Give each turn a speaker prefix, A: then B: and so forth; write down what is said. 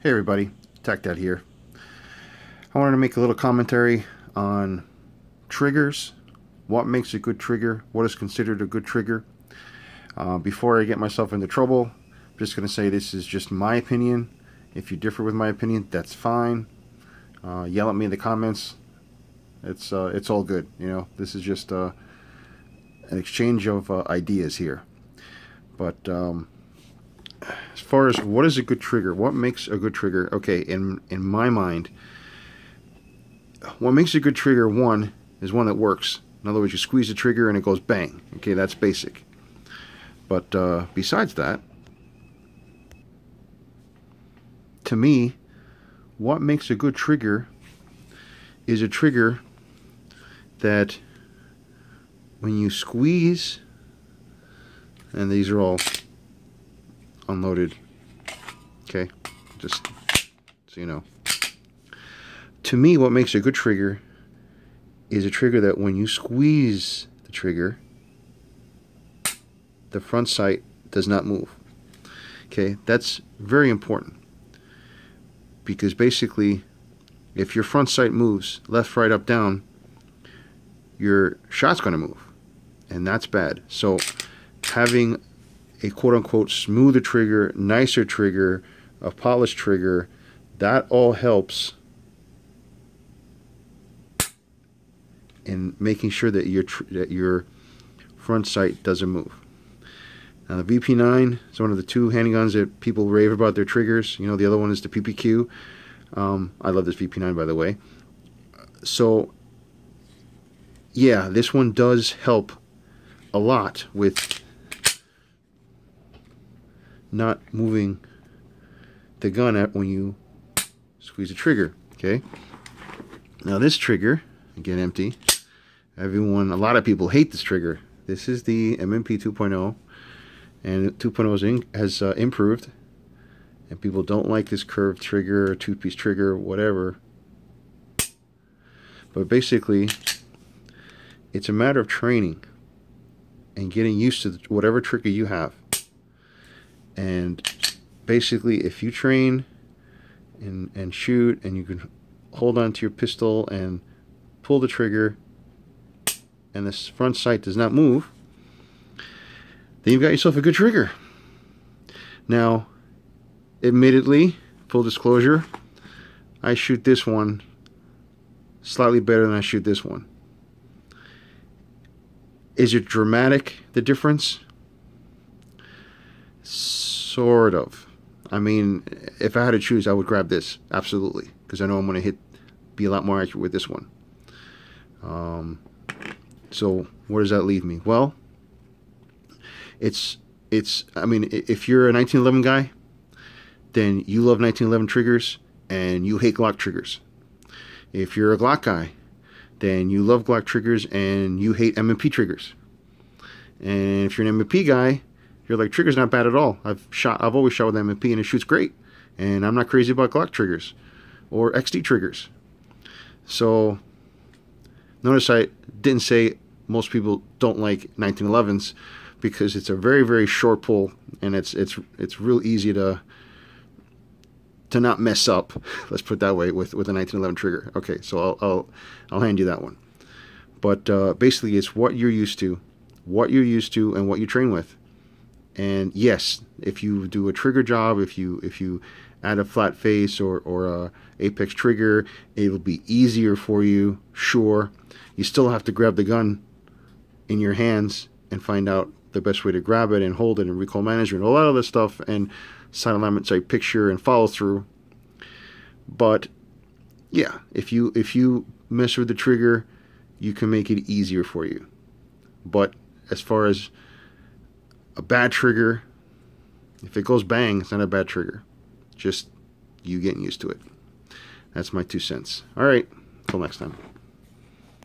A: Hey everybody, Tech Dad here. I wanted to make a little commentary on triggers, what makes a good trigger, what is considered a good trigger. Before I get myself into trouble, I'm just going to say this is just my opinion. If you differ with my opinion, that's fine. Yell at me in the comments. It's all good. You know, this is just an exchange of ideas here. But as far as what is a good trigger, what makes a good trigger? Okay, in my mind, what makes a good trigger, one, is one that works. In other words, you squeeze the trigger and it goes bang. Okay, that's basic. But besides that, to me, what makes a good trigger is a trigger that when you squeeze, and these are all unloaded, okay, just so you know. To me, what makes a good trigger is a trigger that when you squeeze the trigger, the front sight does not move. Okay, that's very important, because basically if your front sight moves left, right, up, down, your shot's going to move, and that's bad. So having a quote-unquote smoother trigger, nicer trigger, a polished trigger, that all helps in making sure that your front sight doesn't move. Now the VP9 is one of the two handguns that people rave about their triggers. You know, the other one is the PPQ. I love this VP9, by the way. So yeah, this one does help a lot with not moving the gun when you squeeze the trigger. Okay, now this trigger, again empty, a lot of people hate this trigger. This is the MMP 2.0, and 2.0 has improved, and people don't like this curved trigger, two-piece trigger, whatever. But basically it's a matter of training and getting used to whatever trigger you have. And basically, if you train and shoot, and you can hold on to your pistol and pull the trigger, and this front sight does not move, then you've got yourself a good trigger. Now, admittedly, full disclosure, I shoot this one slightly better than I shoot this one. Is it dramatic, the difference? Sort of. I mean, if I had to choose, I would grab this, absolutely, because I know I'm going to be a lot more accurate with this one. So where does that leave me? Well, I mean, if you're a 1911 guy, then you love 1911 triggers and you hate Glock triggers. If you're a Glock guy, then you love Glock triggers and you hate M&P triggers. And if you're an M&P guy, you're like, trigger's not bad at all. I've always shot with M&P and it shoots great, and I'm not crazy about Glock triggers or XD triggers. So notice I didn't say most people don't like 1911s, because it's a very, very short pull, and it's real easy to not mess up. Let's put it that way with a 1911 trigger. Okay, so I'll hand you that one. But basically, it's what you're used to, and what you train with. And yes, if you do a trigger job, if you add a flat face or a apex trigger, it'll be easier for you. Sure, you still have to grab the gun in your hands and find out the best way to grab it and hold it and recoil management, all that other stuff, and sight alignment, sight picture, and follow through. But yeah, if you mess with the trigger, you can make it easier for you. But as far as a bad trigger, if it goes bang, it's not a bad trigger. Just you getting used to it. That's my 2 cents. All right, till next time.